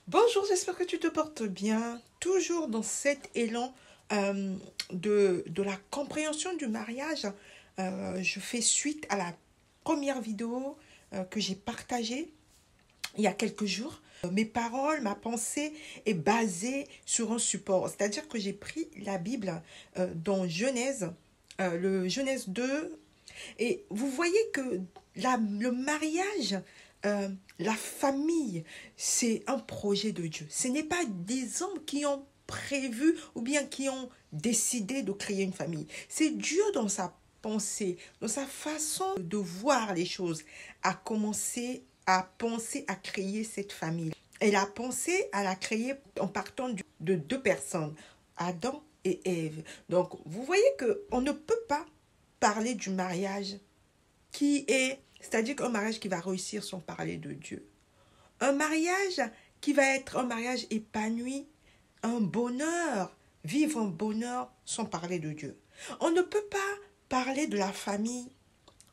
Bonjour, j'espère que tu te portes bien. Toujours dans cet élan de la compréhension du mariage, je fais suite à la première vidéo que j'ai partagée il y a quelques jours. Mes paroles, ma pensée est basée sur un support. C'est-à-dire que j'ai pris la Bible dans Genèse, le Genèse 2, et vous voyez que le mariage, la famille, c'est un projet de Dieu. Ce n'est pas des hommes qui ont prévu ou bien qui ont décidé de créer une famille. C'est Dieu dans sa pensée, dans sa façon de voir les choses, a commencé à penser à créer cette famille. Elle a pensé à la créer en partant de deux personnes, Adam et Ève. Donc, vous voyez qu'on ne peut pas parler du mariage c'est-à-dire qu'un mariage qui va réussir sans parler de Dieu. Un mariage qui va être un mariage épanoui, un bonheur, vivre un bonheur sans parler de Dieu. On ne peut pas parler de la famille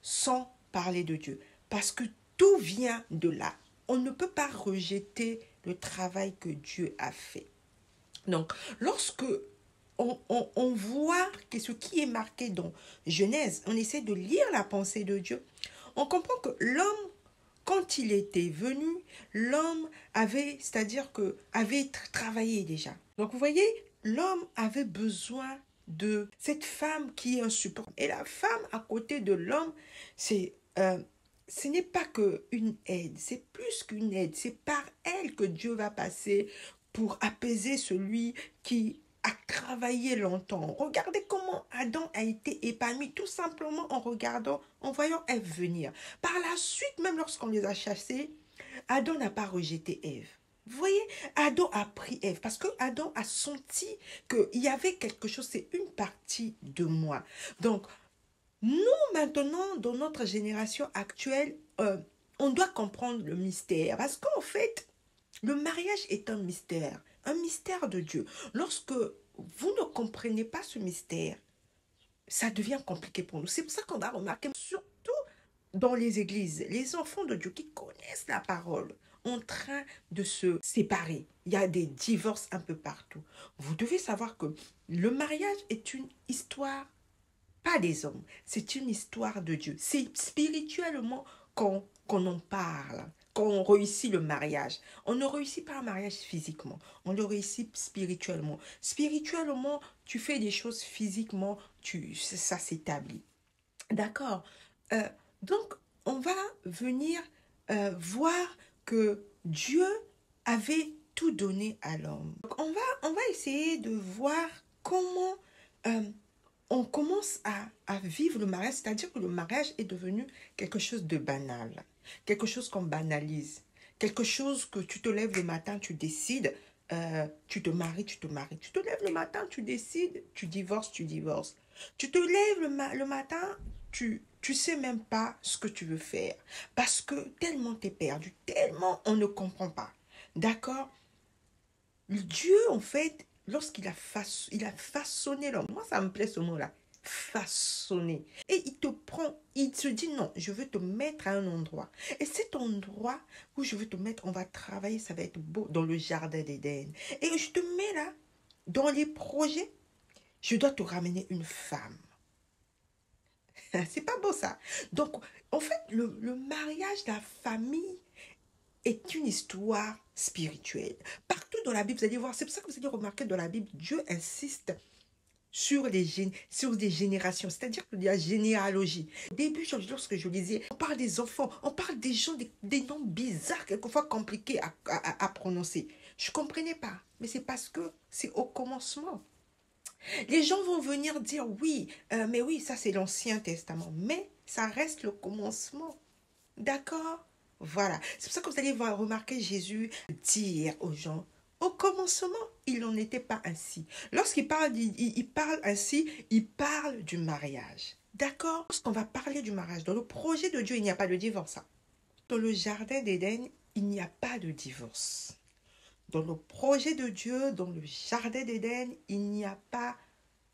sans parler de Dieu, parce que tout vient de là. On ne peut pas rejeter le travail que Dieu a fait. Donc, lorsque on voit que ce qui est marqué dans Genèse, on essaie de lire la pensée de Dieu, on comprend que l'homme, quand il était venu, l'homme avait, c'est-à-dire que avait travaillé déjà. Donc vous voyez, l'homme avait besoin de cette femme qui est un support. Et la femme à côté de l'homme, ce n'est pas qu'une aide, c'est plus qu'une aide. C'est par elle que Dieu va passer pour apaiser celui qui a travaillé longtemps. Regardez comment Adam a été épanoui tout simplement en regardant, en voyant Ève venir. Par la suite, même lorsqu'on les a chassés, Adam n'a pas rejeté Ève. Vous voyez, Adam a pris Ève parce que Adam a senti qu'il y avait quelque chose, c'est une partie de moi. Donc, nous, maintenant, dans notre génération actuelle, on doit comprendre le mystère. Parce qu'en fait, le mariage est un mystère de Dieu. Lorsque vous ne comprenez pas ce mystère, ça devient compliqué pour nous. C'est pour ça qu'on va remarquer, surtout dans les églises, les enfants de Dieu qui connaissent la parole, en train de se séparer. Il y a des divorces un peu partout. Vous devez savoir que le mariage est une histoire pas des hommes, c'est une histoire de Dieu. C'est spirituellement qu'on en parle, qu'on réussit le mariage. On ne réussit pas un mariage physiquement, on le réussit spirituellement. Spirituellement, tu fais des choses physiquement, ça s'établit. D'accord. Euh, donc, on va venir voir que Dieu avait tout donné à l'homme. Donc, on va essayer de voir comment euh, on commence à vivre le mariage, c'est-à-dire que le mariage est devenu quelque chose de banal, quelque chose qu'on banalise, quelque chose que tu te lèves le matin, tu décides, tu te maries, tu te maries. Tu te lèves le matin, tu décides, tu divorces, tu divorces. Tu te lèves le matin, tu sais même pas ce que tu veux faire. Parce que tellement t'es perdu, tellement on ne comprend pas. D'accord? Dieu, en fait, lorsqu'il il a façonné l'homme, moi ça me plaît ce mot-là, façonner. Et il te prend, il se dit non, je veux te mettre à un endroit. Et cet endroit où je veux te mettre, on va travailler, ça va être beau, dans le jardin d'Éden. Et je te mets là, dans les projets, je dois te ramener une femme. C'est pas beau ça. Donc, en fait, le mariage, la famille est une histoire spirituelle. Partout dans la Bible, vous allez voir, c'est pour ça que vous allez remarquer dans la Bible, Dieu insiste sur des générations, c'est-à-dire qu'il y a généalogie. Au début, lorsque je lisais, on parle des enfants, on parle des gens, des noms bizarres, quelquefois compliqués à prononcer. Je ne comprenais pas, mais c'est parce que c'est au commencement. Les gens vont venir dire oui, mais oui, ça c'est l'Ancien Testament, mais ça reste le commencement. D'accord? Voilà. C'est pour ça que vous allez voir, remarquer Jésus dire aux gens, au commencement, il n'en était pas ainsi. Lorsqu'il parle, il parle ainsi, il parle du mariage. D'accord? Lorsqu'on va parler du mariage, dans le projet de Dieu, il n'y a pas de divorce. Hein. Dans le jardin d'Éden, il n'y a pas de divorce. Dans le projet de Dieu, dans le jardin d'Éden, il n'y a pas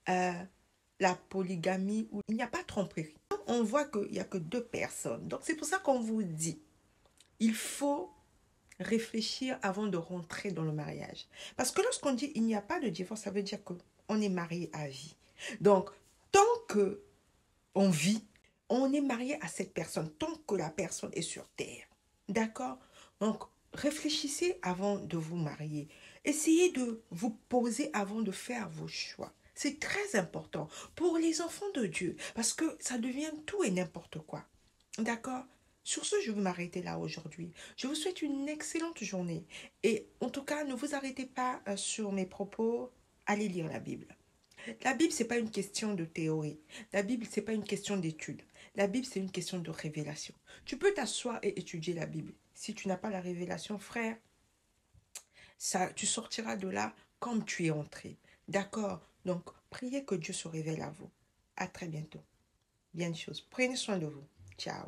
la polygamie, ou il n'y a pas de tromperie. On voit qu'il n'y a que deux personnes. Donc c'est pour ça qu'on vous dit, il faut réfléchir avant de rentrer dans le mariage. Parce que lorsqu'on dit il n'y a pas de divorce, ça veut dire qu'on est marié à vie. Donc, tant que on vit, on est marié à cette personne, tant que la personne est sur terre. D'accord? Donc, réfléchissez avant de vous marier. Essayez de vous poser avant de faire vos choix. C'est très important pour les enfants de Dieu, parce que ça devient tout et n'importe quoi. D'accord? Sur ce, je vais m'arrêter là aujourd'hui. Je vous souhaite une excellente journée. Et en tout cas, ne vous arrêtez pas sur mes propos. Allez lire la Bible. La Bible, ce n'est pas une question de théorie. La Bible, ce n'est pas une question d'étude. La Bible, c'est une question de révélation. Tu peux t'asseoir et étudier la Bible. Si tu n'as pas la révélation, frère, ça, tu sortiras de là comme tu es entré. D'accord? Donc, priez que Dieu se révèle à vous. À très bientôt. Bien de choses. Prenez soin de vous. Ciao.